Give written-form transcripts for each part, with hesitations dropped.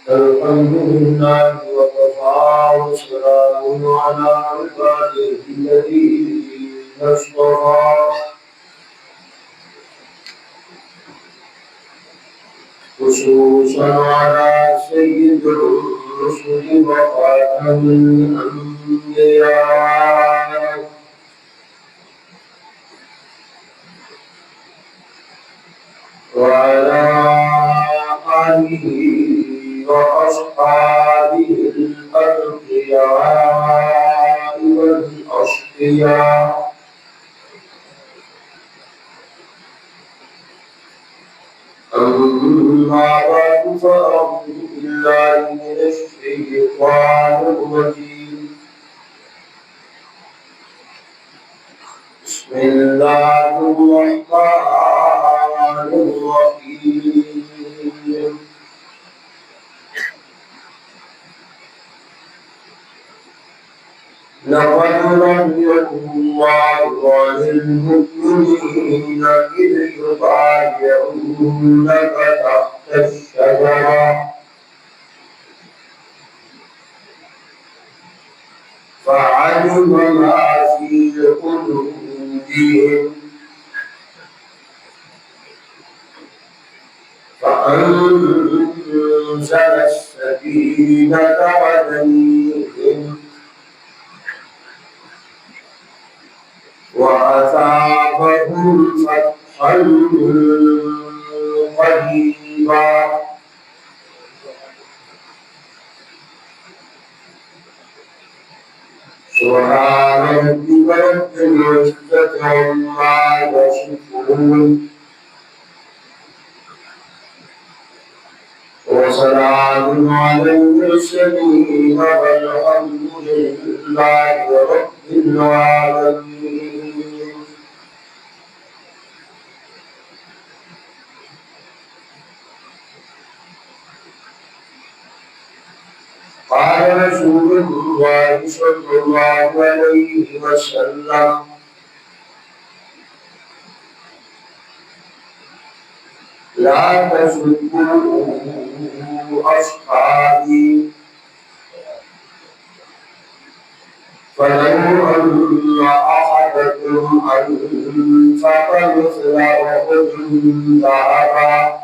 الحمد لله وكفى وسلام على عباده الذين اصطفى خصوصا على سيد الرسل وخاتم الأنبياء وعلى آله وأصحابه الأتقياء والأصفياء أما بعد فأعوذ بالله من الشيطان الرجيم بسم الله الرحمن الرحيم لقد رضي الله عن المؤمنين إذ يبايعونك تحت الشجرة فعلم ما في قلوبهم فأنزل السكينة عليهم وأثابهم فتحا قريبا سبحان ربك رب العزة عما يصفون وسلام على المرسلين والحمد لله رب العالمين. قال رسول الله صلى الله عليه وسلم لا تسبوا أصحابي فلو أن أحدكم أنفق مثل أحد ذهبا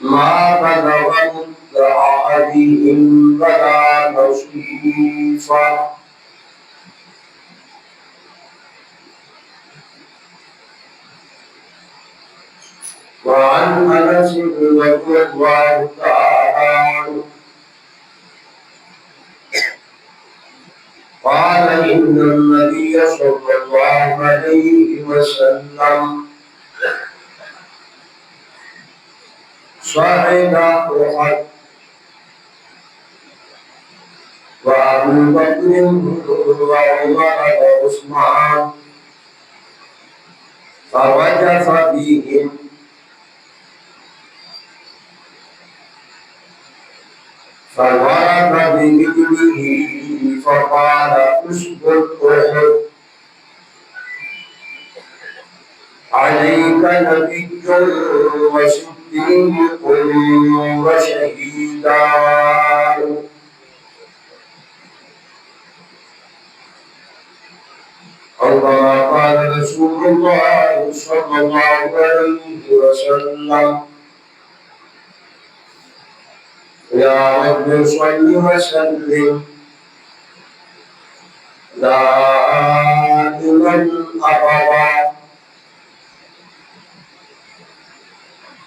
ما بلغ مد أحدهم ولا نصيفا وعن أنس رضي الله تعالى عنه قال إن النبي صلى الله عليه وسلم صعد أحد وأبو بكر وعمر وعثمان فوقف بهم فضرب برجله فقال اسكت أحد عليك نبي وصديق وشهيدان أو كما قال رسول الله صلى الله عليه وسلم يا رب صل وسلم دائما أبدا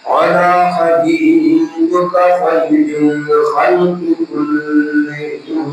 على حبيبك خير الخلق كلهم.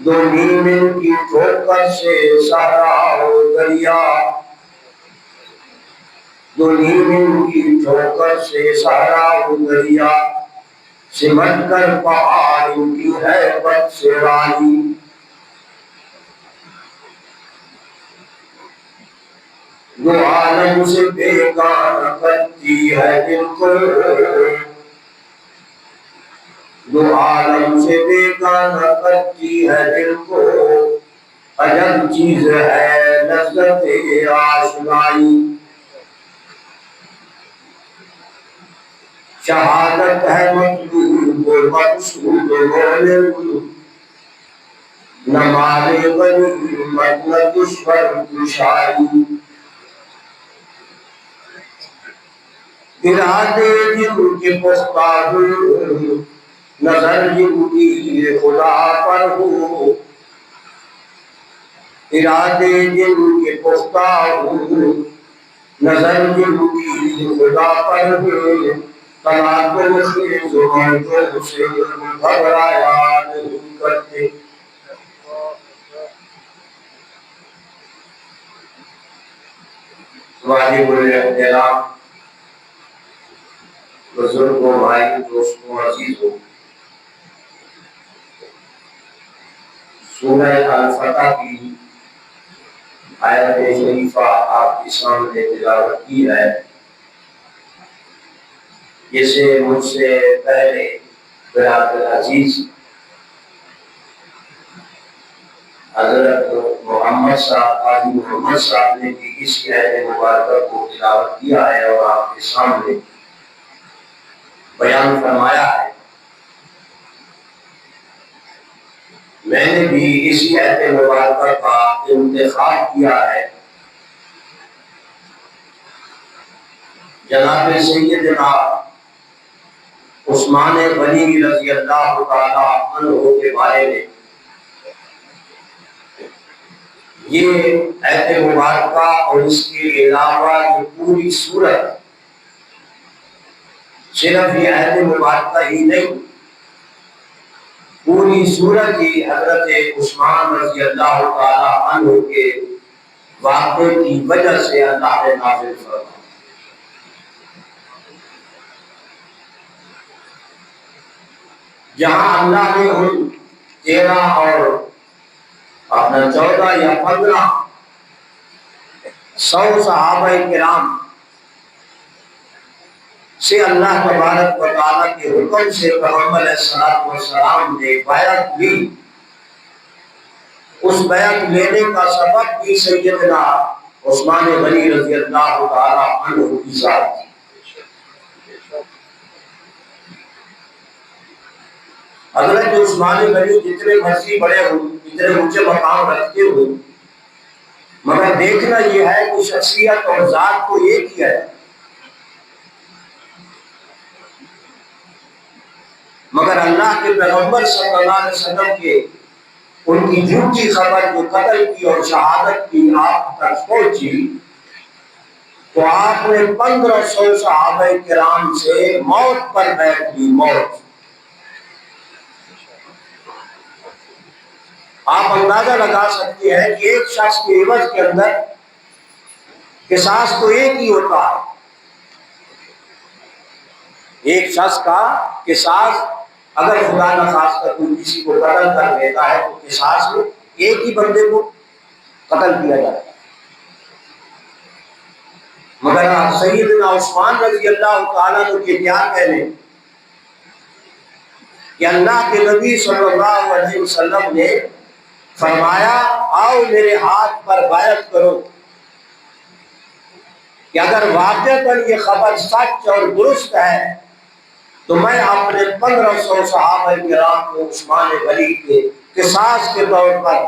دو نیمن کی ٹھوکر سے صحرا و دریا، دو نیمن کی ٹھوکر سے صحرا و دریا، سمٹ کر پہاڑ کی ہیبت سے رانی، دو عالم سے بیگانہ کرتی ہے دل کو، دو عالم سے بیگانہ کرتی ہے دل کو، عجب چیز ہے لذت آشنائی، شہادت ہے مطلوب و مقصود مومن، نہ مارے غنیمت نہ دشمن کشائی، ارادے جن کے پختہ ہو، نظر جن کی خدا پر ہو، ارادے جن کے پختہ ہو، نظر جن کی خدا پر ہو، تناقض خیز مردوں سے گھبرایا نہیں کرتے۔ واجب الاحترام بزرگوں، بھائی، دوستوں، عزیزوں، سورہ الفتح کی آیت شریفہ آپ کے سامنے تلاوت کی ہے، جسے مجھ سے پہلے برادر عزیز حضرت محمد صاحب، قاضی محمد صاحب نے بھی اس آیت مبارکہ کو تلاوت کیا ہے اور آپ کے سامنے بیان فرمایا ہے۔ میں نے بھی اسی آیت مبارکہ کا انتخاب کیا ہے۔ جناب سیدنا عثمان غنی رضی اللہ تعالی عنہ کے بارے میں یہ آیت مبارکہ اور اس کے علاوہ یہ پوری سورت، صرف یہ آیت مبارکہ ہی نہیں، پوری سورت ہی حضرت عثمان رضی اللہ تعالی عنہ کے واقعے کی وجہ سے اللہ نے نازل فرمائی۔ جہاں اللہ نے ان 13 اور اپنا 14 یا 15 100 صحابہ کرام سے اللہ تبارک و تعالیٰ کے حکم سے پیغمبر علیہ السلام نے بیعت لی، اس بیعت لینے کا سبب بھی سیدنا عثمان غنی رضی اللہ تعالیٰ عنہ کی ذات تھی۔ حضرت عثمان غنی جتنے مرضی بڑے ہوں، جتنے اونچے مقام رکھتے ہوں، مگر دیکھنا یہ ہے کہ شخصیت اور ذات تو ایک ہی ہے، مگر اللہ کے پیغمبر صلی اللہ علیہ وسلم کے ان کی جھوٹی خبر جو قتل کی اور شہادت کی آپ تک پہنچی تو آپ نے 1500 صحابہ کرام سے موت پر بیعت لی، موت۔ آپ اندازہ لگا سکتے ہیں کہ ایک شخص کے عوض کے اندر قصاص تو ایک ہی ہوتا ہے، ایک شخص کا قصاص اگر خدا نخواستہ کوئی کسی کو قتل کر دیتا ہے تو قصاص میں ایک ہی بندے کو قتل کیا جاتا ہے، مگر سیدنا عثمان رضی اللہ تعالیٰ عنہ کے کیا کہنے کہ اللہ کے نبی صلی اللہ علیہ وسلم نے فرمایا آؤ میرے ہاتھ پر بیعت کرو کہ اگر واقعتاً یہ خبر سچ اور درست ہے تو میں اپنے 1500 صحابہ کرام کو عثمان غنی کے قصاص کے طور پر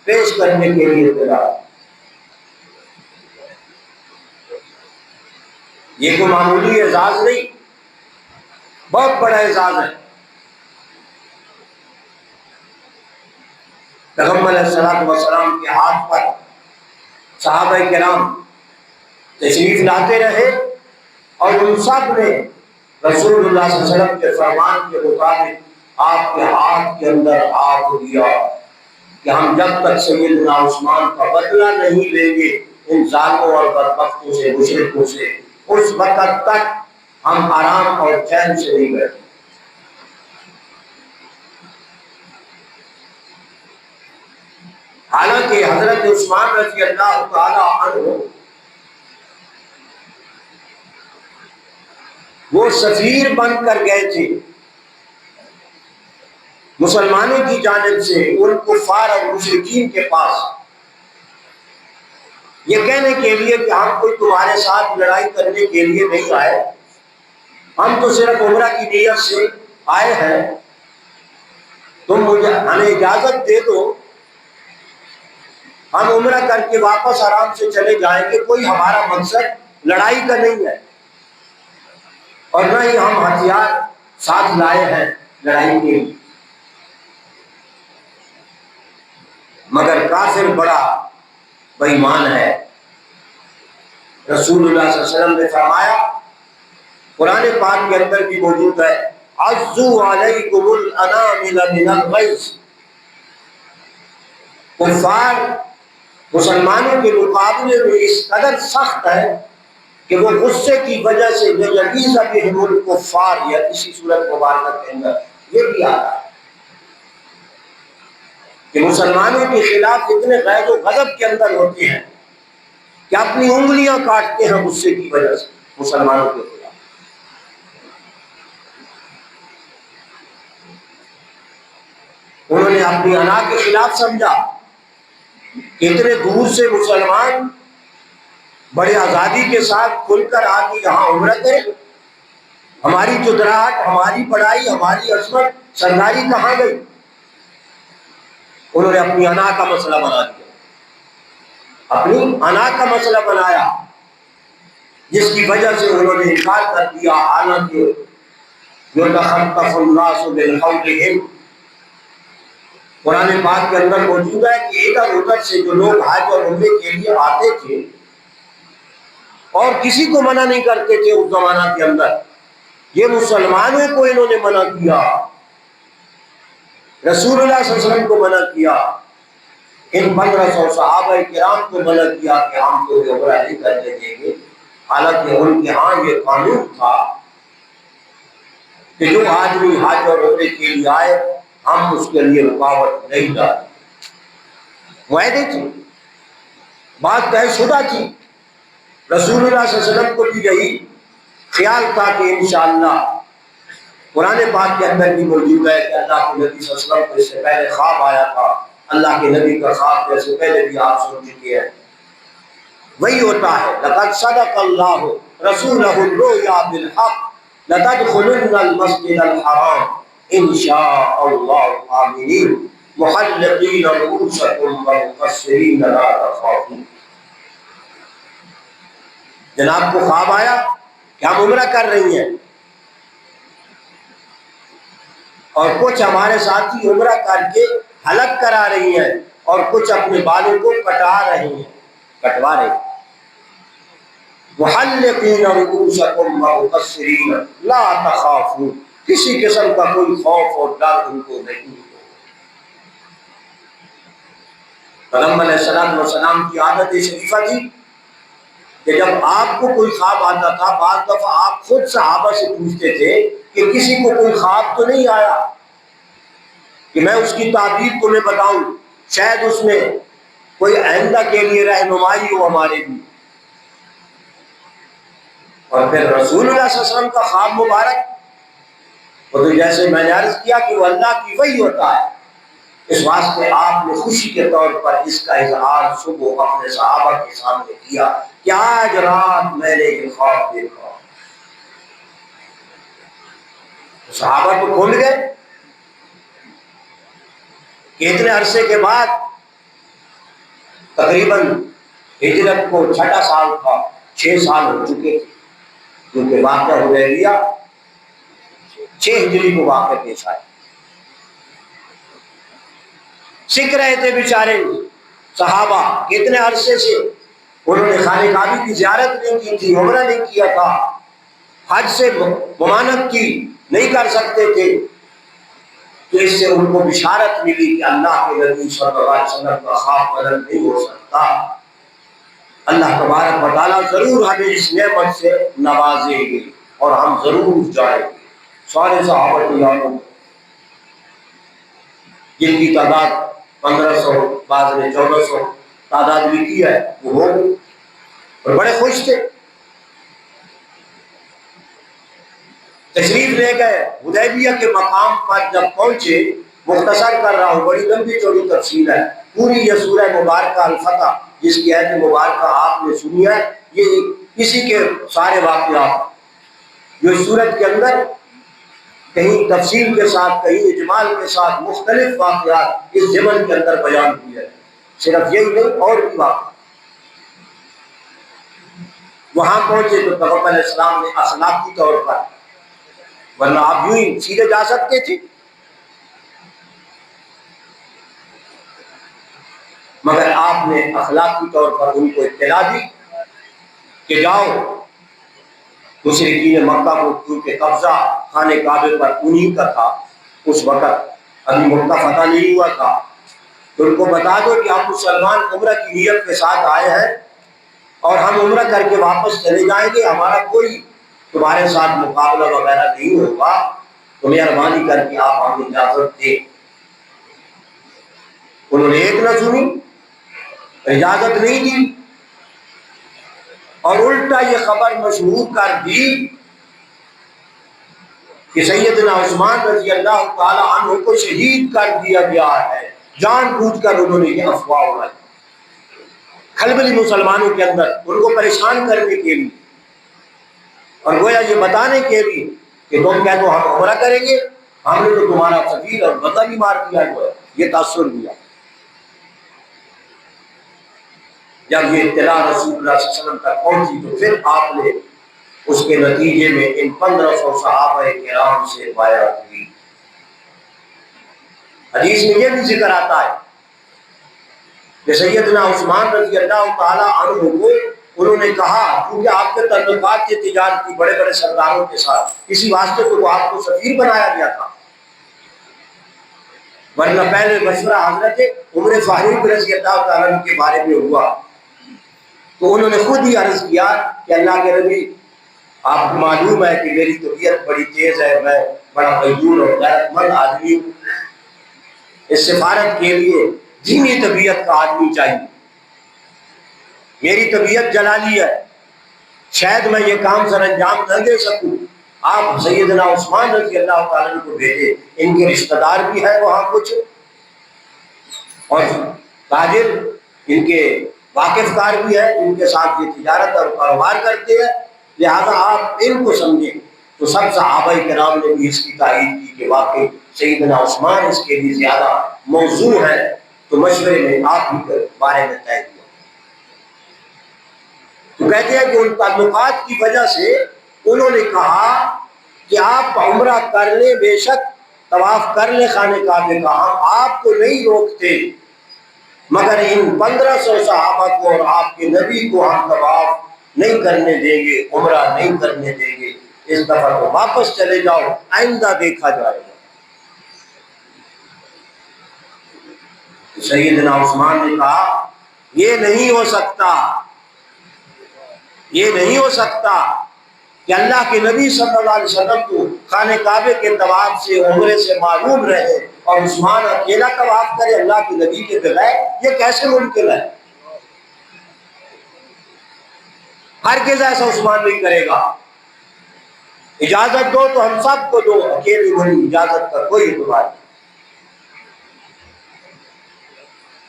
پیش کرنے کے لیے تیار۔ یہ کوئی معمولی اعزاز نہیں، بہت بڑا اعزاز ہے۔ پیغمبر علیہ السلام کے ہاتھ پر صحابہ کرام تشریف لاتے رہے اور ان سب نے رسول اللہ صلی اللہ علیہ وسلم کے فرمان کے مطابق آپ کے ہاتھ کے اندر ہاتھ دیا کہ ہم جب تک سیدنا عثمان کا بدلہ نہیں لیں گے ان ظالموں اور بدبختوں سے مشرکوں سے، اس وقت تک ہم آرام اور چین سے نہیں بیٹھیں۔ حالانکہ حضرت عثمان رضی اللہ تعالی عنہ وہ سفیر بن کر گئے تھے مسلمانوں کی جانب سے ان کفار اور مشرکین کے پاس، یہ کہنے کے لیے کہ ہم کوئی تمہارے ساتھ لڑائی کرنے کے لیے نہیں آئے، ہم تو صرف عمرہ کی نیت سے آئے ہیں، تم ہمیں اجازت دے دو، ہم عمرہ کر کے واپس آرام سے چلے جائیں گے، کوئی ہمارا مقصد لڑائی کا نہیں ہے اور نہ ہی ہم ہتھیار ساتھ لائے ہیں لڑائی کے لیے۔ مگر کافر بڑا بے ایمان ہے۔ رسول اللہ صلی اللہ علیہ وسلم نے فرمایا، قرآن پاک کے اندر بھی موجود ہے، عزو علیکم الانامل من الغیظ، کفار مسلمانوں کے مقابلے میں اس قدر سخت ہے کہ وہ غصے کی وجہ سے یغیظ بہم الکفار، یا اسی سورۃ مبارکہ کے اندر یہ بھی آتا ہے کہ مسلمانوں کے خلاف اتنے غیظ و غضب کے اندر ہوتے ہیں کہ اپنی انگلیاں کاٹتے ہیں غصے کی وجہ سے مسلمانوں کے خلاف۔ انہوں نے اپنی انا کے خلاف سمجھا کہ اتنے دور سے مسلمان بڑے آزادی کے ساتھ کھل کر آ کے یہاں عمرہ کریں، ہماری چدراہٹ، ہماری بڑائی، ہماری عظمت، سرداری کہاں گئی؟ انہوں نے اپنی انا کا مسئلہ بنا دیا، اپنی انا کا مسئلہ بنایا، جس کی وجہ سے انہوں نے انکار کر دیا، حالانکہ یتخطف الناس من حولہم، قرآن پاک کے اندر موجود ہے کہ ادھر ادھر سے جو لوگ حج اور عمرے کے لیے آتے تھے اور کسی کو منع نہیں کرتے تھے اس زمانہ کے اندر، یہ مسلمانوں کو انہوں نے منع کیا، رسول اللہ صلی اللہ علیہ وسلم کو منع کیا، ان 1500 صحابہ کرام کو منع کیا کہ ہم تو عمرہ نہیں کرنے دیں گے، حالانکہ ان کے ہاں یہ قانون تھا کہ جو آدمی حج اور عمرے کے لیے آئے ہم اس کے لیے رکاوٹ نہیں ڈالتے، معاہدے تھے، بات طے شدہ تھی۔ رسول اللہ صلی اللہ علیہ وسلم کو بھی یہی خیال تھا کہ انشاءاللہ، قرآن پاک کے اندر بھی موجود ہے کہ اللہ کے نبی صلی اللہ علیہ وسلم کو اس سے پہلے خواب آیا تھا، اللہ کے نبی کا خواب جیسے پہلے بھی آپ سن چکے ہیں، وہی ہوتا ہے، لقد صدق اللہ رسولہ الرؤیا بالحق لتدخلن المسجد الحرام ان شاء اللہ آمنین محلقین رؤوسکم ومقصرین لا تخافون۔ جناب کو خواب آیا کہ ہم عمرہ کر رہی ہیں اور کچھ ہمارے ساتھی عمرہ کر کے حلق کرا رہی ہیں اور کچھ اپنے بالوں کو کٹوا رہے ہیں، محلقین رؤوسکم ومقصرین لا تخافون، کسی قسم کا کوئی خوف اور ڈر ان کو نہیں ہو۔ پیغمبر علیہ الصلوۃ والسلام کی عادت شریفہ تھی کہ جب آپ کو کوئی خواب آتا تھا، بعض دفعہ آپ خود صحابہ سے پوچھتے تھے کہ کسی کو کوئی خواب تو نہیں آیا کہ میں اس کی تعبیر تمہیں بتاؤں، شاید اس میں کوئی آئندہ کے لیے رہنمائی ہو ہمارے لیے۔ اور پھر رسول اللہ صلی اللہ علیہ وسلم کا خواب مبارک، تو جیسے میں نے عرض کیا کہ وہ اللہ کی وحی ہوتا ہے، اس واسطے آپ نے خوشی کے طور پر اس کا اظہار صبح اپنے صحابہ کے سامنے کیا کہ آج رات میں نے یہ خواب دیکھا۔ صحابہ تو کھل گئے کہ اتنے عرصے کے بعد، تقریباً ہجرت کو 6 سال تھا، 6 سال ہو چکے تھے، کیونکہ واقعہ حدیبیہ 6 ہجری کو واقع پیش آئے۔ سیکھ رہے تھے بیچارے صحابہ، کتنے عرصے سے انہوں نے خانہ کعبہ کی زیارت نہیں کی تھی، عمرہ نہیں کیا تھا، حج سے ممانعت کی، نہیں کر سکتے تھے، تو اس سے ان کو بشارت ملی کہ اللہ کے نبی صلی اللہ علیہ وسلم کا خواب بدل نہیں ہو سکتا، اللہ تبارک و تعالیٰ ضرور ہمیں اس نعمت سے نوازیں گے اور ہم ضرور جائیں گے۔ سارے صحابہ کرام جن کی تعداد 1500 بعض نے 1400 تعداد بھی کی ہے وہ ہو گئی اور بڑے خوش تھے، تشریف لے گئے۔ حدیبیہ کے مقام پر جب پہنچے، مختصر کر رہا ہوں، بڑی لمبی چوڑی تفصیل ہے، پوری یہ سورہ مبارکہ الفتح جس کی آیت مبارکہ آپ نے سنی ہے، یہ اسی کے سارے واقعات جو اس سورت کے اندر کہیں تفصیل کے ساتھ کہیں اجمال کے ساتھ مختلف واقعات اس ضمن کے اندر بیان ہوئی ہے، صرف یہی نہیں اور بھی واقعات۔ وہاں پہنچے تو پیغمبر علیہ السلام نے اخلاقی طور پر، ورنہ آپ یوں ہی سیدھے جا سکتے تھے، مگر آپ نے اخلاقی طور پر ان کو اطلاع دی کہ جاؤ، مشرکین مکہ کو کیونکہ قبضہ خانہ کعبے پر انہی کا تھا اس وقت، ابھی مکہ فتح نہیں ہوا تھا، تو ان کو بتا دو کہ ہم مسلمان عمرہ کی نیت کے ساتھ آئے ہیں اور ہم عمرہ کر کے واپس چلے جائیں گے، ہمارا کوئی تمہارے ساتھ مقابلہ وغیرہ نہیں ہوگا، تو مہربانی کر کے آپ ہمیں اجازت دیں۔ انہوں نے ایک نہ سنی، اجازت نہیں دی، اور الٹا یہ خبر مشہور کر دی کہ سیدنا عثمان رضی اللہ تعالی عنہ کو شہید کر دیا گیا ہے۔ جان بوجھ کر انہوں نے یہ افواہ اڑائی، خلبلی مسلمانوں کے اندر ان کو پریشان کرنے کے لیے، اور گویا یہ بتانے کے لیے کہ تم کہہ تو ہم عمرہ کریں گے، ہم نے تو تمہارا سفیر اور بندہ بھی مار دیا ہے، یہ تاثر دیا۔ جب یہ اطلاع رسول اللہ صلی اللہ علیہ وسلم تک پہنچی تو پھر آپ نے اس کے نتیجے میں ان 1500 صحابہ کرام سے بیعت کی۔ حدیث میں یہ بھی ذکر آتا ہے کہ سیدنا عثمان رضی اللہ تعالی عنہ کو انہوں نے کہا، کیونکہ آپ کے تعلقات کے تجارتی بڑے بڑے سرداروں کے ساتھ، اسی واسطے تو وہ آپ کو سفیر بنایا گیا تھا، ورنہ پہلے مشورہ حضرت عمر فاروق رضی اللہ تعالیٰ عنہ کے بارے میں ہوا تو انہوں نے خود ہی عرض کیا کہ اللہ کے نبی، آپ کو معلوم ہے کہ میری طبیعت بڑی تیز ہے، میں بڑا غیور اور غیرت مند آدمی ہوں، اس سفارت کے لیے دینی طبیعت کا آدمی چاہیے، میری طبیعت جلالی ہے، شاید میں یہ کام سر انجام نہ دے سکوں، آپ سیدنا عثمان رضی اللہ تعالیٰ عنہ کو بھیجے، ان کے رشتہ دار بھی ہیں وہاں کچھ اور تاجر ان کے واقف کار بھی ہے، ان کے ساتھ یہ تجارت اور کاروبار کرتے ہیں، لہذا آپ ان کو سمجھیں۔ تو سب صحابہ کرام نے بھی اس کی تائید کی کہ واقعی سیدنا عثمان اس کے لیے زیادہ موضوع ہے، تو مشورے میں آپ ہی کے بارے میں طے کیا۔ تو کہتے ہیں کہ ان تعلقات کی وجہ سے انہوں نے کہا کہ آپ عمرہ کر لیں، بے شک طواف کر لیں خانہ کعبے کا، ہم آپ کو نہیں روکتے، مگر ان 1500 صحابہ کو اور آپ کے نبی کو ہم طواف نہیں کرنے دیں گے، عمرہ نہیں کرنے دیں گے، اس دفعہ تو واپس چلے جاؤ، آئندہ دیکھا جائے گا۔ سیدنا عثمان نے کہا یہ نہیں ہو سکتا، یہ نہیں ہو سکتا کہ اللہ کے نبی صلی اللہ علیہ وسلم کو خانہ کعبے کے طواف سے عمرے سے معلوم رہے اور عثمان اکیلا طواف کرے اللہ کے نبی کے بغیر، یہ کیسے ممکن ہے؟ ہرگز ایسا عثمان نہیں کرے گا، اجازت دو تو ہم سب کو دو، اکیلی بڑی اجازت کا کوئی اعتبار نہیں۔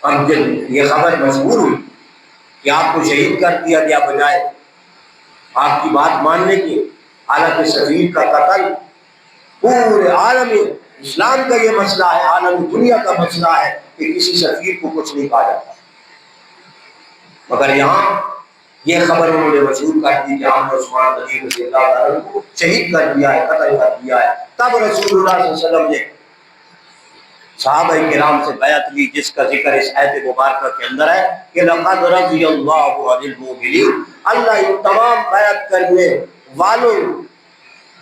اب جب یہ خبر مشہور ہوئی کہ آپ کو شہید کر دیا گیا بجائے آپ کی بات ماننے کی، حالانکہ سفیر کا قتل پورے عالم اسلام کا یہ مسئلہ ہے، عالم دنیا کا مسئلہ ہے کہ کسی سفیر کو کچھ نہیں کہا جاتا، مگر یہاں یہ خبر انہوں نے مشہور کر دی کہ ہم نے عثمان رضی اللہ عنہ کو شہید کر دیا ہے، قتل کر دیا ہے۔ تب رسول اللہ صلی اللہ علیہ وسلم نے صحابہ کرام سے بیعت لی، جس کا ذکر اس آیت مبارکہ کے اندر ہے کہ لقد رضی اللہ عن المؤمنین، اللہ ان تمام بیعت کرنے والوں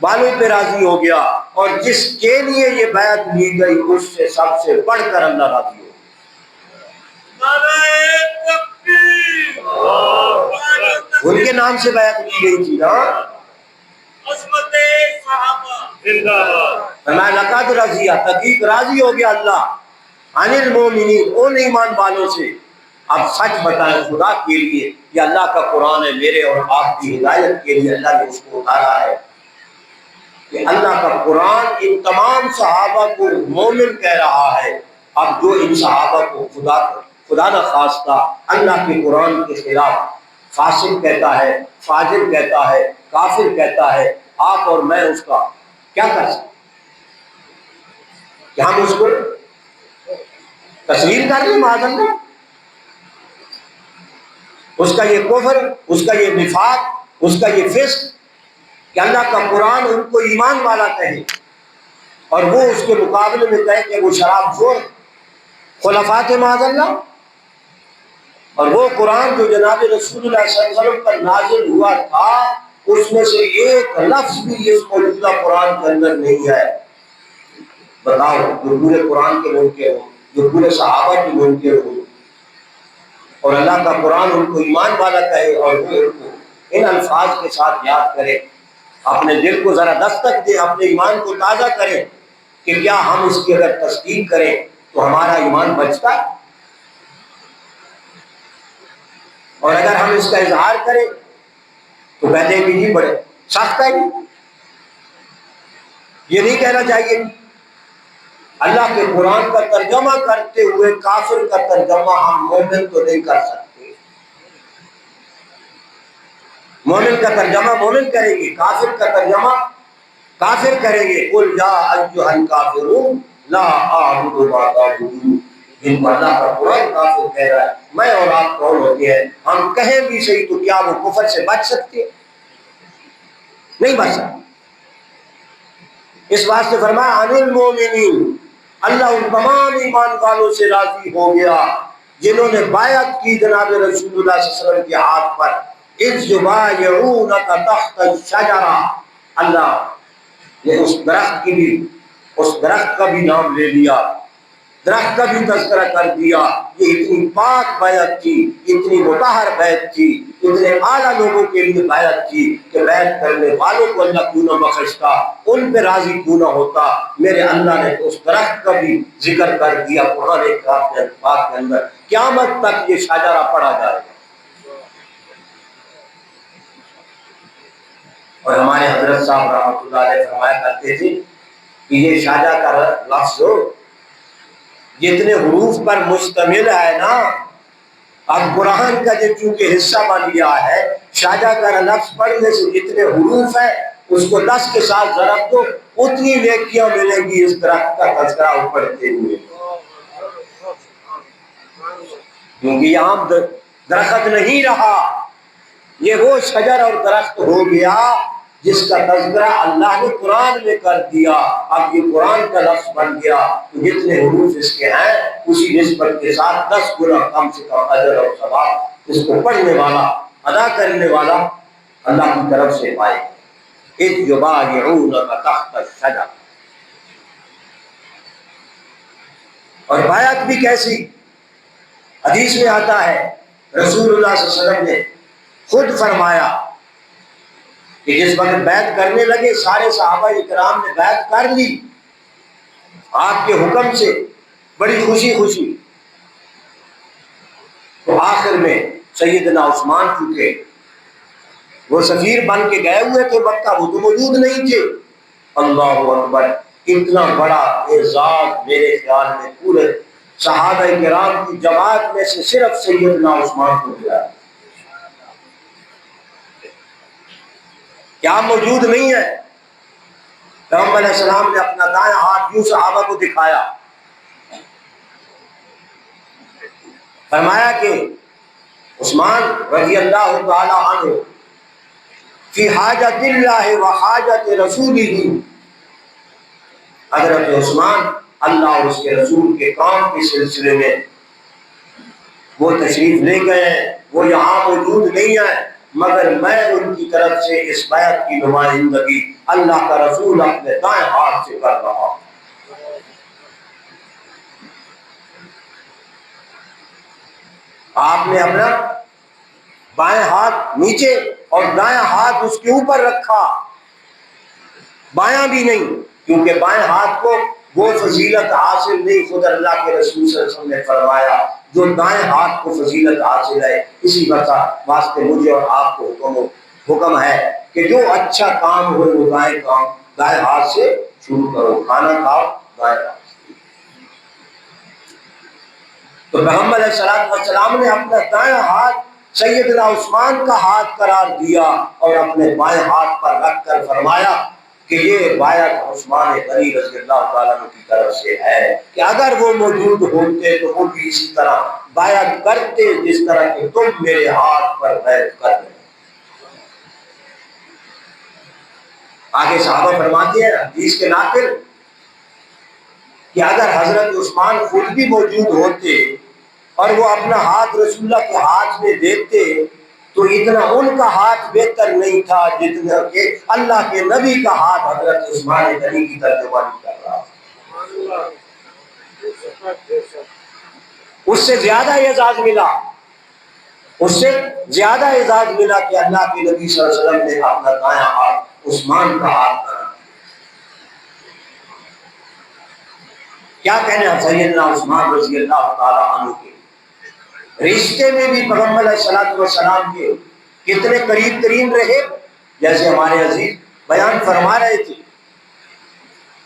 والوں پہ راضی ہو گیا، اور جس کے لیے یہ بیعت لی گئی اس سے سب سے بڑھ کر اللہ راضی ہو گیا۔ ان کے نام سے بیعت لی گئی تھی نا، لقد رضی، تحقیق راضی ہو گیا اللہ عن المؤمنین، ان ایمان والوں سے۔ اب سچ بتائیں خدا کے لیے، یہ اللہ کا قرآن ہے، میرے اور آپ کی ہدایت کے لیے اللہ نے اس کو اتارا ہے کہ اللہ کا قرآن ان تمام صحابہ کو مومن کہہ رہا ہے۔ اب جو ان صحابہ کو خدا نہ خواستہ اللہ کے قرآن کے خلاف فاسق کہتا ہے، فاجر کہتا ہے، کافر کہتا ہے، آپ اور میں اس کا کیا کر سکتے؟ کہ ہم اس کو تسلیم کر لیں معاذ اللہ؟ اس کا یہ کفر، اس کا یہ نفاق، اس کا یہ فسق کہ اللہ کا قرآن ان کو ایمان والا کہے اور وہ اس کے مقابلے میں کہے کہ وہ شراب خور خلفات معاذ اللہ۔ اور وہ قرآن جو جناب رسول اللہ صلی اللہ علیہ وسلم پر نازل ہوا تھا اس میں سے ایک لفظ بھی اس موجودہ قرآن کے اندر نہیں ہے۔ بتاؤ، جو پورے قرآن کے منکر ہوں، جو پورے صحابہ کے منکر ہوں، اور اللہ کا قرآن ان کو ایمان والا کہے اور وہ ان کو ان الفاظ کے ساتھ یاد کرے، اپنے دل کو ذرا دستک دے، اپنے ایمان کو تازہ کرے کہ کیا ہم اس کی اگر تصدیق کریں تو ہمارا ایمان بچتا ہے، اور اگر ہم اس کا اظہار کریں تو کہتے ہیں کہ یہ بڑے سخت ہے۔ یہ نہیں کہنا چاہیے اللہ کے قرآن کا ترجمہ کرتے ہوئے کافر کا ترجمہ ہم مومن تو نہیں کر سکتے۔ مومن کا ترجمہ مومن کریں گے، کافر کا ترجمہ کافر کریں گے۔ قل یا ایھا الکافرون لا اعبد ما تعبدون، جن کو اللہ کا قرآن کافر کہہ رہا ہے، میں اور آپ کون ہوتے ہیں؟ ہم کہیں بھی صحیح تو کیا وہ کفر سے بچ سکتے؟ نہیں بچ سکتے۔ اس واسطے فرمایا عن المؤمنین، اللہ ان تمام ایمان والوں سے راضی ہو گیا جنہوں نے بیعت کی جناب رسول اللہ صلی اللہ علیہ وسلم کے ہاتھ پر۔ اذ یبایعونک تحت الشجرہ، اللہ نے اس درخت کا بھی نام لے لیا، درخت کا بھی تذکرہ کر دیا۔ یہ اتنی پاک بیعت تھی، اتنی مطہر بیعت تھی، اتنے اعلیٰ لوگوں کے لیے بیعت تھی کہ بیعت کرنے والوں کو اللہ کیوں نہ بخشتا، ان پہ راضی کیوں نہ ہوتا۔ میرے اللہ نے اس درخت کا بھی ذکر کر دیا قرآن پاک کے اندر، قیامت تک یہ شجرہ پڑھا جائے گا۔ اور ہمارے حضرت صاحب رحمۃ اللہ علیہ فرمایا کرتے تھے کہ یہ شجرہ کا لفظ جتنے حروف پر مشتمل ہے نا، اب قرآن کا جو چونکہ حصہ بن گیا ہے، شجرہ کا لفظ پڑھنے سے جتنے حروف ہیں اس کو 10 کے ساتھ ضرب دو، اتنی نیکیاں ملیں گی اس درخت کا تذکرہ پڑھتے ہوئے، کیونکہ یہ عام درخت نہیں رہا، یہ وہ شجر اور درخت ہو گیا جس کا تذکرہ اللہ نے قرآن میں کر دیا۔ اب یہ قرآن کا لفظ بن گیا تو جتنے حروف اس کے ہیں اسی نسبت کے ساتھ 10 گنا کم سے کم اجر اور ثواب اس کو پڑھنے والا، ادا کرنے والا اللہ کی طرف سے پائے۔ اذ یبایعونک تحت الشجرہ، اور بیعت بھی کیسی؟ حدیث میں آتا ہے رسول اللہ صلی اللہ علیہ وسلم نے خود فرمایا کہ جس وقت بیعت کرنے لگے سارے صحابہ اکرام نے بیعت کر لی آپ کے حکم سے بڑی خوشی خوشی، تو آخر میں سیدنا عثمان چونکہ وہ سفیر بن کے گئے ہوئے تھے مکہ، وہ تو موجود نہیں تھے۔ اللہ اکبر، اتنا بڑا اعزاز میرے خیال میں پورے صحابہ کرام کی جماعت میں سے صرف سیدنا عثمان کو ملا، کیا موجود نہیں ہے؟ پیغمبر علیہ السلام نے اپنا دائیں ہاتھ یوں صحابہ کو دکھایا، فرمایا کہ عثمان رضی اللہ تعالی عنہ فی حاجت اللہ و حاجت رسولہ، حضرت عثمان اللہ اور اس کے رسول کے کام کے سلسلے میں وہ تشریف لے گئے ہیں، وہ یہاں موجود نہیں ہیں، مگر میں ان کی طرف سے اس بیعت کی نمائندگی اللہ کا رسول اپنے دائیں ہاتھ سے کر رہا ہوں۔ آپ نے اپنا بائیں ہاتھ نیچے اور دائیں ہاتھ اس کے اوپر رکھا، بایاں بھی نہیں، کیونکہ بائیں ہاتھ کو وہ فضیلت حاصل نہیں، خود اللہ کے رسول صلی اللہ علیہ وسلم نے فرمایا جو دائیں ہاتھ کو فضیلت حاصل ہے، اسی واسطے مجھے اور آپ کو حکم ہے کہ جو اچھا کام ہو وہ دائیں ہاتھ سے شروع کرو، کھانا کھاؤ دائیں ہاتھ۔ تو پیغمبر علیہ الصلوۃ والسلام نے اپنا دائیں ہاتھ سیدنا عثمان کا ہاتھ قرار دیا اور اپنے بائیں ہاتھ پر رکھ کر فرمایا کہ یہ بیعت عثمان غنی رضی اللہ تعالیٰ عنہ کی طرف سے ہے کہ اگر وہ موجود ہوتے تو وہ بھی اسی طرح بیعت کرتے جس طرح کہ تم میرے ہاتھ پر بیعت کر رہے۔ آگے صحابہ فرماتے ہیں حدیث کے ناقل کہ اگر حضرت عثمان خود بھی موجود ہوتے اور وہ اپنا ہاتھ رسول اللہ کے ہاتھ میں دیتے تو اتنا ان کا ہاتھ بہتر نہیں تھا جتنا کہ اللہ کے نبی کا ہاتھ حضرت عثمان غنی کی ترجمانی کر رہا تھا۔ اس سے زیادہ اعزاز ملا، اس سے زیادہ اعزاز ملا کہ اللہ کے نبی صلی اللہ علیہ وسلم نے اپنا دایاں ہاتھ عثمان کا ہاتھ کرا۔ کیا کہنے ہیں سیدنا عثمان رضی اللہ تعالیٰ عنہ کے رشتے میں بھی پیغمبر علیہ الصلوۃ والسلام کے کتنے قریب ترین رہے، جیسے ہمارے عزیز بیان فرما رہے تھے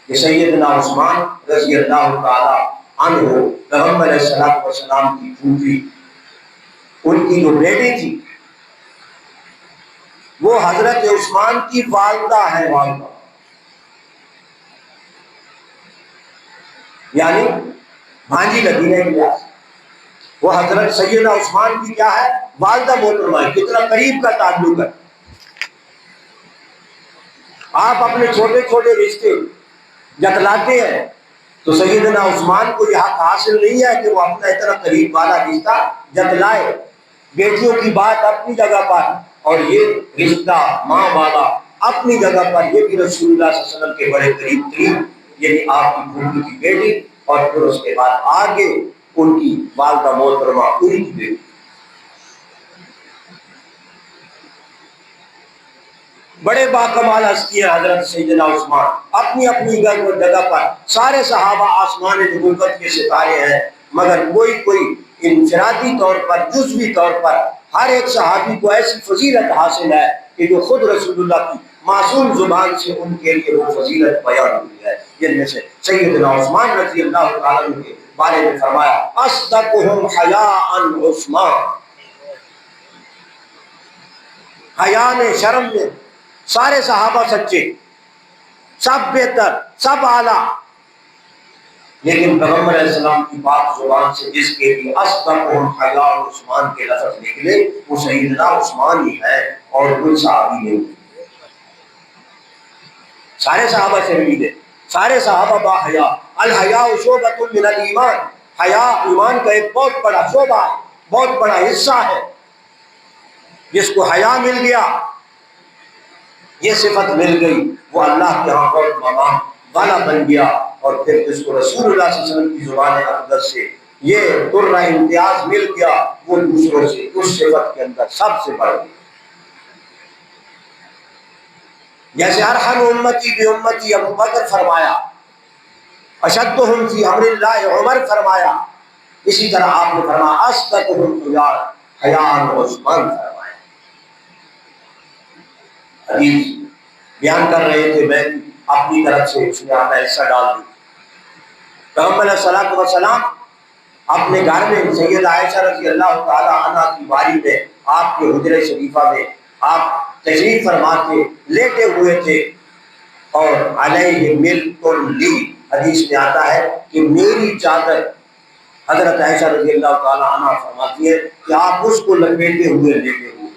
کہ سیدنا عثمان رضی اللہ تعالیٰ عنہ پیغمبر علیہ الصلوۃ والسلام کی پھوپھی، ان کی جو بیٹی تھی وہ حضرت عثمان کی والدہ ہے، والدہ یعنی بھانجی لگی ہے لحاظ، وہ حضرت سیدنا عثمان کی کیا ہے، والدہ محترمہ ہے۔ کتنا قریب کا تعلق ہے۔ آپ اپنے چھوٹے چھوٹے رشتے جتلاتے ہیں تو سیدنا عثمان کو یہ حق حاصل نہیں ہے کہ وہ اپنا اتنا قریب والا رشتہ جتلائے۔ بیٹیوں کی بات اپنی جگہ پر اور یہ رشتہ ماں والا اپنی جگہ پر، یہ بھی رسول اللہ صلی اللہ علیہ وسلم کے بڑے قریب ترین، یعنی آپ کی پھوپھی کی بیٹی اور پھر اس کے بعد آگے ان کی والدہ محترمہ ان کی بیٹی۔ بڑے باکمال ہستی ہے حضرت سیدنا عثمان، اپنی اپنی جگہ پر سارے صحابہ آسمان نبوت کے ستارے ہیں، مگر کوئی انفرادی طور پر جزوی طور پر ہر ایک صحابی کو ایسی فضیلت حاصل ہے کہ جو خود رسول اللہ کی معصوم زبان سے ان کے لیے وہ فضیلت بیان ہوئی ہے، جن میں سے سیدنا عثمان رضی اللہ تعالیٰ عنہ کے بارے میں فرمایا اصدقهم حیاء عثمان، حیا میں شرم میں سارے صحابہ سچے، سب بہتر، سب اعلیٰ، لیکن پیغمبر علیہ السلام کی پاک زبان سے جس کے لیے اصدقهم حیاء عثمان کے لفظ نکلے وہ سیدنا عثمان ہی ہے اور کوئی صحابی نہیں۔ سارے صحابہ سے امید ہے، سارے صحابہ با حیا، الحیاء شعبۃ من الایمان، حیا ایمان کا ایک بہت بڑا شعبہ ہے، بہت بڑا حصہ ہے۔ جس کو حیا مل گیا، یہ صفت مل گئی، وہ اللہ کے ہاں بہت مقام والا بن گیا، اور پھر جس کو رسول اللہ صلی اللہ علیہ وسلم کی زبان اقدس سے یہ درہ امتیاز مل گیا، وہ دوسروں سے اس صفت کے اندر سب سے بڑھ گئی۔ جیسے ارحم امتی بامتی ابو بکر فرمایا، اشدہم فی امر اللہ عمر فرمایا، اسی طرح آپ نے فرمایا اصدقہم حیاء عثمان فرمایا۔ حدیث بیان کر رہے تھے، میں اپنی طرف سے اس میں اپنا حصہ ڈال دوں۔ پیغمبر علیہ الصلوۃ والسلام اپنے گھر میں سیدہ عائشہ رضی اللہ تعالی عنہا کی باری میں آپ کے حجرہ شریفہ میں آپ تشریف فرما کے لیٹے ہوئے تھے، اور علیہ ملک لی، حدیث میں آتا ہے کہ میری چادر، حضرت عائشہ رضی اللہ تعالی عنہا فرماتی ہے کہ آپ اس کو لپیٹے ہوئے لیٹے ہوئے۔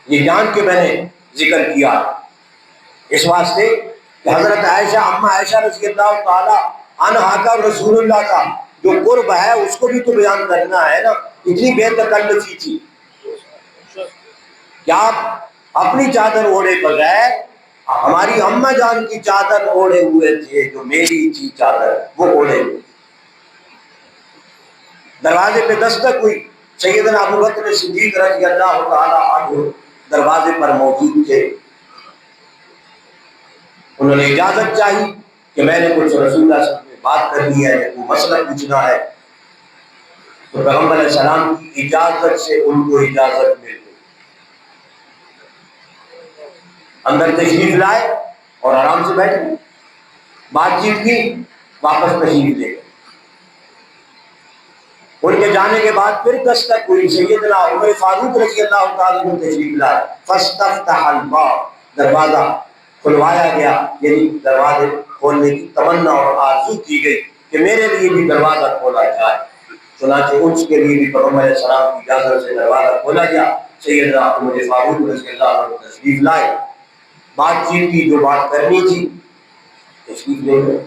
یہ جان کے میں نے ذکر کیا اس واسطے کہ حضرت عائشہ، اما عائشہ رضی اللہ تعالی عنہا کا رسول اللہ کا جو قرب ہے اس کو بھی تو بیان کرنا ہے نا، اتنی بے تکلفی تھی کہ آپ اپنی چادر اوڑھے بغیر ہماری اماں جان کی چادر اوڑھے ہوئے تھے، جو میری تھی چادر وہ اوڑھے ہوئے۔ دروازے پہ دستک ہوئی، سیدنا ابو بکر صدیق رضی اللہ تعالی عنہ دروازے پر موجود تھے۔ انہوں نے اجازت چاہی کہ میں نے کچھ رسول اللہ صلی اللہ علیہ وسلم سے بات کرنی ہے یا کوئی مسئلہ پوچھنا ہے، تو پیغمبر علیہ السلام کی اجازت سے ان کو اجازت مل گئی، اندر تشریف لائے اور آرام سے بیٹھے، بات چیت کی، واپس تشریف لے گئے۔ ان کے جانے کے بعد پھر دستک ہوئی، سیدنا عمر فاروق رضی اللہ تعالیٰ عنہ تشریف لائے، فاستفتح الباب، دروازہ کھلوایا گیا، یعنی دروازے کھولنے کی تمنا اور آرزو کی گئی کہ میرے لیے بھی دروازہ کھولا جائے۔ چنانچہ اس کے لیے بھی پیغمبر علیہ السلام کی اجازت سے دروازہ کھولا گیا، سیدنا عمر فاروق رضی اللہ عنہ تشریف لائے، بات چیت کی، جو بات کرنی تھی تشریف لے گئے۔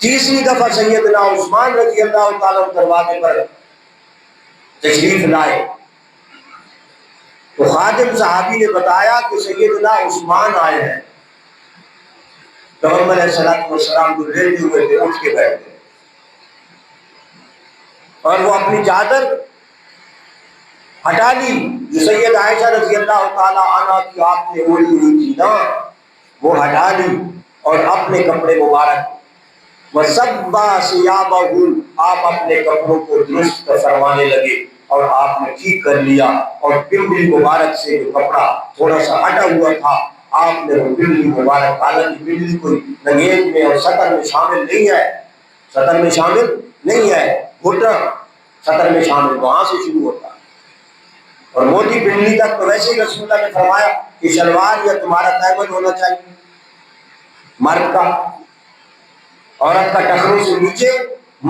تیسری دفعہ سیدنا عثمان رضی اللہ تعالیٰ دروازے پر تشریف لائے تو خادم صحابی نے بتایا کہ سیدنا عثمان آئے ہیں۔ پیغمبر علیہ السلام کو لیتے ہوئے تھے، اٹھ کے بیٹھ گئے اور وہ اپنی چادر ہٹا لی جو سید عائشہ رضی اللہ تعالیٰ عنہ کی آپ نے اوڑھی ہوئی تھی نا، وہ ہٹا لی اور اپنے کپڑے مبارک وَصَبَّا ثِيَابَهُ، آپ اپنے کپڑوں کو درست فرمانے لگے اور آپ نے ٹھیک کر لیا، اور پنڈلی مبارک سے جو کپڑا تھوڑا سا ہٹا ہوا تھا آپ نے وہ پنڈلی مبارک، حالانکہ پنڈلی کوئی نگیز میں اور سطر میں شامل نہیں ہے، سطر میں شامل نہیں ہے، گھٹنا سطر میں شامل، وہاں سے شروع ہوتا ہے، اور موٹی پنڈلی تک تو ویسے ہی رسول اللہ نے فرمایا کہ شلوار یا تمہارا تہبند ہونا چاہیے مرد کا، عورت کا ٹخنوں سے نیچے،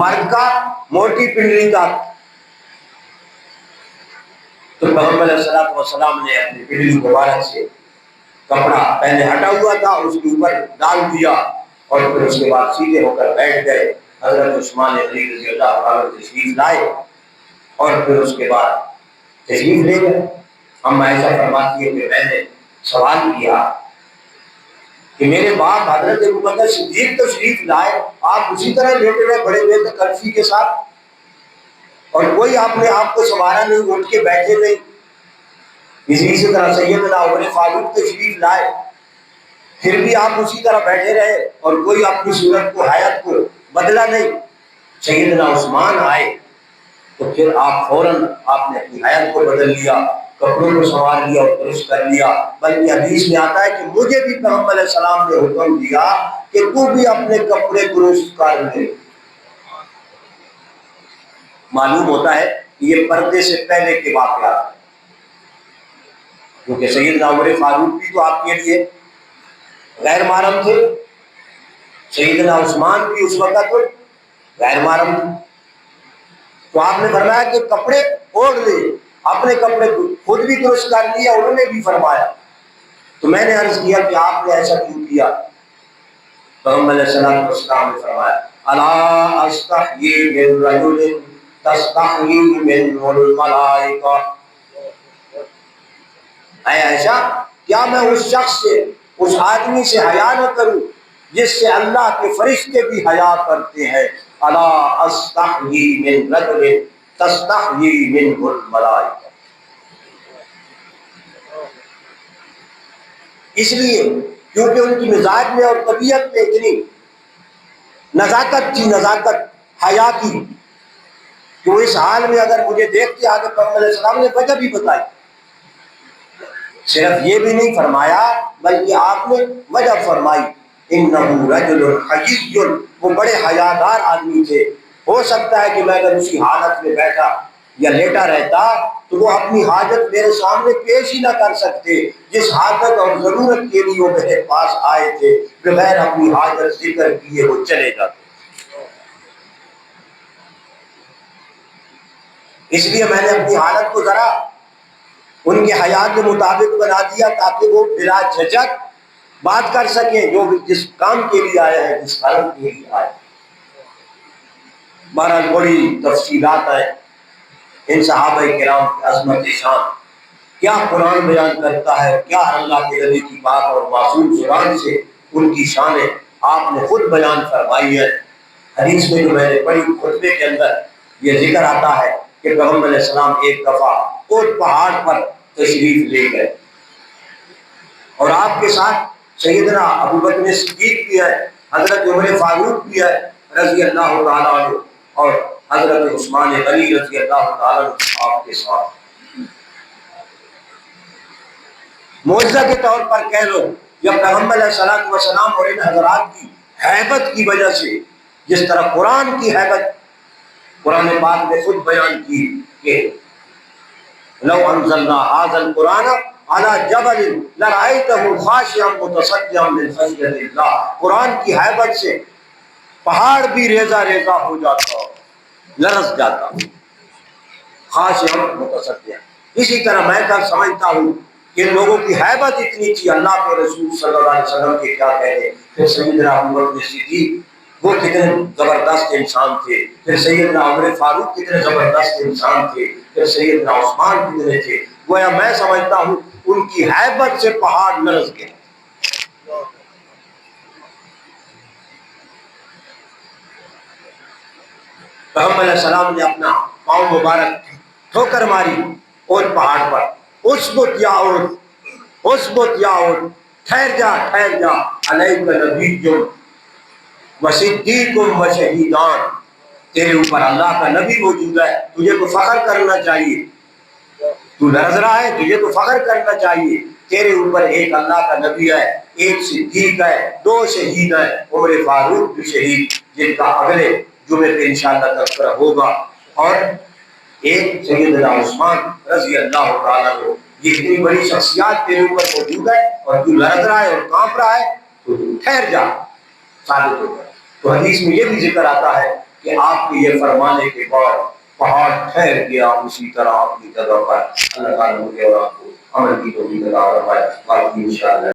مرد کا موٹی پنڈلی تک۔ تو پیغمبر علیہ السلام نے اپنی پنڈلی مبارک سے کپڑا پہلے ہٹا ہوا تھا اس کے اوپر ڈال دیا، اور پھر اس کے بعد سیدھے ہو کر بیٹھ گئے۔ حضرت عثمان غنی رضی اللہ عنہ تشریف لائے اور پھر اس کے بعد تشریف لے گئے۔ ہم عائشہ فرماتی ہے کہ میں نے سوال کیا کہ میرے باپ حضرت ابوبکر صدیق تشریف لائے، آپ اسی طرح لیٹے رہے بڑے بے تکلفی کے ساتھ، اور کوئی آپ نے آپ کو سنبھالا نہیں، اٹھ کے بیٹھے نہیں۔ اسی طرح سیدنا عمر فاروق تشریف لائے، پھر بھی آپ اسی طرح بیٹھے رہے اور کوئی اپنی صورت کو، حیات کو بدلا نہیں۔ سیدنا عثمان آئے تو پھر آپ فوراً آپ نے اپنی حیات کو بدل لیا، کپڑوں کو سنوار لیا اور درست کر لیا۔ بلکہ حدیث میں آتا ہے کہ مجھے بھی پیغمبر علیہ السلام نے حکم دیا کہ تو بھی اپنے کپڑے درست کر لے۔ معلوم ہوتا ہے کہ یہ پردے سے پہلے کے واقعات ہیں، کیونکہ سیدنا عمر فاروق بھی تو آپ کے لیے غیر محرم تھے، سیدنا عثمان بھی اس وقت غیر محرم تھے، تو آپ نے فرمایا کہ کپڑے اوڑھ لے، اپنے کپڑے خود بھی درست کر لیا، انہوں نے بھی فرمایا۔ تو میں نے عرض کیا کہ آپ نے ایسا کیوں کیا؟ پیغمبر علیہ السلام نے فرمایا الا استحیی من رجل تستحیی منہ الملائکہ، اے عائشہ کیا میں اس شخص سے، اس آدمی سے حیا نہ کروں جس سے اللہ کے فرشتے بھی حیا کرتے ہیں؟ الا استحیی من رجل تستحیی منہ الملائکہ، اس لیے کیونکہ ان کی مزاج میں اور طبیعت میں اتنی نزاکت تھی، نزاکت حیا کی، کہ وہ اس حال میں اگر مجھے دیکھتے آگے پیغمبر علیہ السلام نے وجہ بھی بتائی، صرف یہ بھی نہیں فرمایا بلکہ آپ نے وجہ فرمائی، انہ رجل حیی، وہ بڑے حیادار آدمی تھے، ہو سکتا ہے کہ میں اگر اسی حالت میں بیٹھا یا لیٹا رہتا تو وہ اپنی حاجت میرے سامنے پیش ہی نہ کر سکتے، جس حاجت اور ضرورت کے لیے وہ میرے پاس آئے تھے، بغیر اپنی حاجت ذکر کیے وہ چلے جاتے۔ اس لیے میں نے اپنی حالت کو ذرا ان کے حیات کے مطابق بنا دیا تاکہ وہ بلا جھجک بات کر سکیں، جو جس کام کے لیے آئے ہیں، جس کام کے لیے آئے۔ بہرحال بڑی تفصیلات ہیں ان صحابہ کرام کی عظمت شان، کیا قرآن بیان کرتا ہے، کیا اللہ کے نبی کی پاک اور معصوم زبان سے ان کی شانیں آپ نے خود بیان فرمائی ہے۔ حدیث میں جو میں نے پڑھی خطبے کے اندر یہ ذکر آتا ہے کہ پیغمبر علیہ السلام ایک دفعہ اور پہاڑ پر تشریف لے گئے اور آپ کے ساتھ سیدنا ابو بکر صدیق بھی ہے، حضرت عمر فاروق بھی ہے رضی اللہ تعالیٰ عنہ، اور حضرت عثمان غنی رضی اللہ تعالیٰ عنہ آپ کے ساتھ۔ معجزہ کے طور پر کہہ لو یا پیغمبر علیہ الصلوۃ والسلام اور ان حضرات کی ہیبت کی وجہ سے، جس طرح قرآن کی ہیبت قرآن پاک نے خود بیان کی کہ لو انزلنا هذا القرآن على جبل لرأيته خاشعا متصدعا من خشیۃ اللہ، قرآن کی ہیبت سے پہاڑ بھی ریزہ ریزہ ہو جاتا، لرز جاتا، خاشعا متصدعا۔ اسی طرح میں کل سمجھتا ہوں کہ ان لوگوں کی ہیبت اتنی تھی، اللہ کے رسول صلی اللہ علیہ وسلم کے کیا کہنے، پھر سیدنا ابو بکر صدیق وہ کتنے زبردست انسان تھے، پھر سیدنا عمر فاروق کتنے زبردست انسان تھے، پھر سیدنا عثمان کتنے تھے، گویا میں سمجھتا ہوں ان کی ہیبت سے پہاڑ لرز گئے۔ پیغمبر علیہ السلام نے اپنا پاؤں مبارک ٹھوکر ماری اور پہاڑ پر، اسبت یا احد، اسبت یا احد، ٹھہر جا ٹھہر جا، علیک نبی و صدیق و شہیدان، تیرے اوپر اللہ کا نبی موجود ہے، تجھے تو فخر کرنا چاہیے، تو لرز رہا ہے تجھے تو فخر کرنا چاہیے، تیرے اوپر ایک اللہ کا نبی ہے، ایک صدیق ہے، دو شہید ہیں، عمر فاروق بھی شہید جن کا اگلے جمعے پہ انشاءاللہ تذکرہ ہوگا، اور ایک سیدنا عثمان رضی اللہ تعالیٰ عنہ۔ یہ اتنی بڑی شخصیات تیرے اوپر موجود ہے اور تو لرز رہا ہے اور کانپ رہا ہے، تو ٹھہر جا، ثابت ہو کر۔ تو حدیث میں یہ بھی ذکر آتا ہے کہ آپ کے یہ فرمانے کے بعد پہاڑ ٹھہر گیا اسی طرح اپنی جگہ پر۔ اللہ تعالیٰ مجھے اور آپ کو عمل کی توفیق عطا فرمائے، باقی انشاءاللہ